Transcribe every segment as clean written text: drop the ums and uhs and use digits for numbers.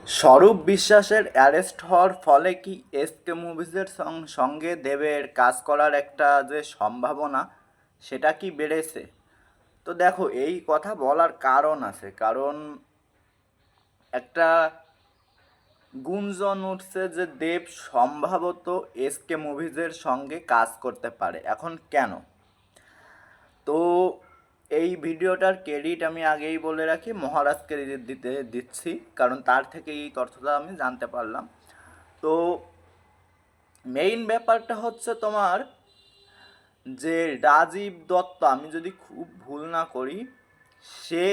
স্বরূপ বিশ্বাসের অ্যারেস্ট হওয়ার ফলে কি এসকে মুভিজের সঙ্গে দেবের কাজ করার একটা যে সম্ভাবনা সেটা কি বেড়েছে? তো দেখো, এই কথা বলার কারণ আছে। কারণ একটা গুঞ্জন উঠছে যে দেব সম্ভবত এসকে মুভিজের সঙ্গে কাজ করতে পারে। এখন কেন? তো এই ভিডিওটার ক্রেডিট আমি আগেই বলে রাখি, মহারাজকে দিচ্ছি, কারণ তার থেকে এই তথ্যটা আমি জানতে পারলাম। তো মেইন ব্যাপারটা হচ্ছে তোমার যে রাজীব দত্ত, আমি যদি খুব ভুল না করি, সে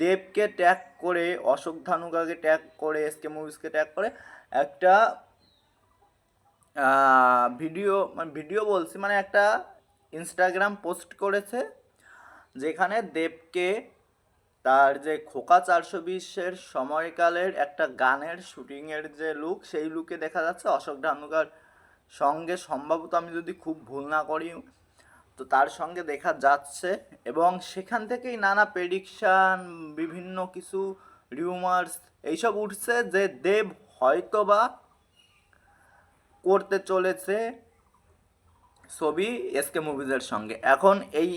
দেবকে ট্যাগ করে, অশোক ধানুকাকে ট্যাগ করে, এসকে মুভিজকে ট্যাগ করে একটা ভিডিও বলছি, মানে একটা ইনস্টাগ্রাম পোস্ট করেছে, যেখানে দেবকে তার যে খোকা 420-এর সময়কালের একটা গানের শুটিংয়ের যে লুক, সেই লুকে দেখা যাচ্ছে অশোক ধানুকার সঙ্গে, সম্ভবত আমি যদি খুব ভুল না করি, তো তার সঙ্গে দেখা যাচ্ছে। এবং সেখান থেকেই নানা প্রেডিকশান, বিভিন্ন কিছু রিউমার্স এইসব উঠছে যে দেব হয়তোবা করতে চলেছে ছবি এসকে মুভিজের সঙ্গে। এখন এই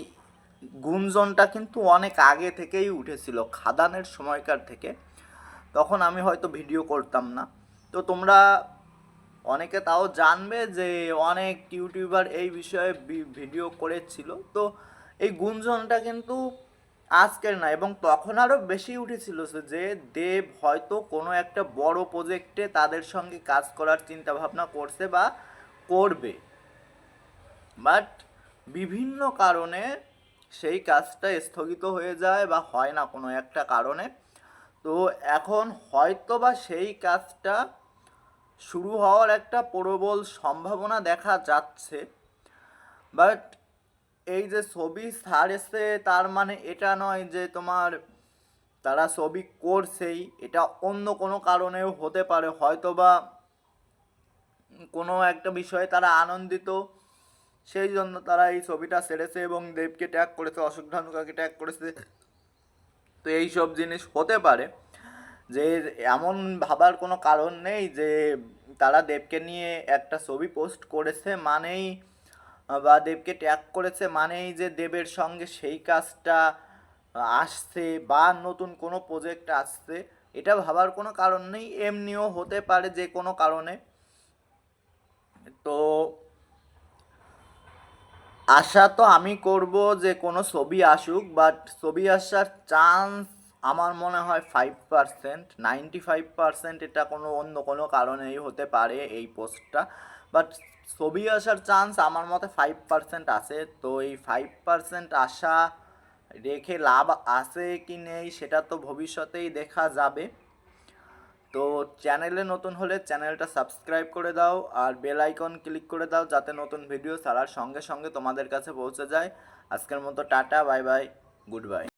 গুঞ্জনটা কিন্তু অনেক আগে থেকেই উঠেছিল, খাদানের সময়কার থেকে। তখন আমি হয়তো ভিডিও করতাম না। তো তোমরা অনেকে তাও জানবে যে অনেক ইউটিউবার এই বিষয়ে ভিডিও করেছিল। তো এই গুঞ্জনটা কিন্তু আজকের না, এবং তখন আরও বেশি উঠেছিল যে দেব হয়তো কোনো একটা বড় প্রজেক্টে তাদের সঙ্গে কাজ করার চিন্তা ভাবনা করছে বা করবে, বাট বিভিন্ন কারণে সেই কাজটা স্থগিত হয়ে যায় বা হয় না কোনো একটা কারণে। তো এখন হয়তো বা সেই কাজটা শুরু হওয়ার একটা প্রবল সম্ভাবনা দেখা যাচ্ছে। বাট এই যে ছবি ছাড়েছে, তার মানে এটা নয় যে তোমার তারা ছবি করছেই, এটা অন্য কোনো কারণেও হতে পারে। হয়তো বা কোনো একটা বিষয়ে তারা আনন্দিত, সেই জন্য তারা এই ছবিটা ছেড়েছে এবং দেবকে ট্যাগ করেছে, অশোক ধানুকাকে ট্যাগ করেছে। তো এইসব জিনিস হতে পারে, যে এমন ভাবার কোনো কারণ নেই যে তারা দেবকে নিয়ে একটা ছবি পোস্ট করেছে মানেই, বা দেবকে ট্যাগ করেছে মানেই যে দেবের সঙ্গে সেই কাজটা আসছে বা নতুন কোনো প্রজেক্ট আসছে। এটা ভাবার কোনো কারণ নেই, এমনিও হতে পারে যে কোনো কারণে। তো আশা তো আমি করব যে কোনো ছবি আসুক, বাট ছবি আসার চান্স আমার মনে হয় 5%, 95% এটা কোনো অন্য কোনো কারণেই হতে পারে এই পোস্টটা। বাট ছবি আসার চান্স আমার মতে 5% আছে। তো এই 5% আশা রেখে লাভ আছে কি নেই সেটা তো ভবিষ্যতেই দেখা যাবে। তো চ্যানেলে নতুন হলে চ্যানেলটা সাবস্ক্রাইব করে দাও আর বেল আইকন ক্লিক করে দাও, যাতে নতুন ভিডিও ছাড়ার সঙ্গে সঙ্গে তোমাদের কাছে পৌঁছে যায়। আজকের মতো tata, bye bye, good bye.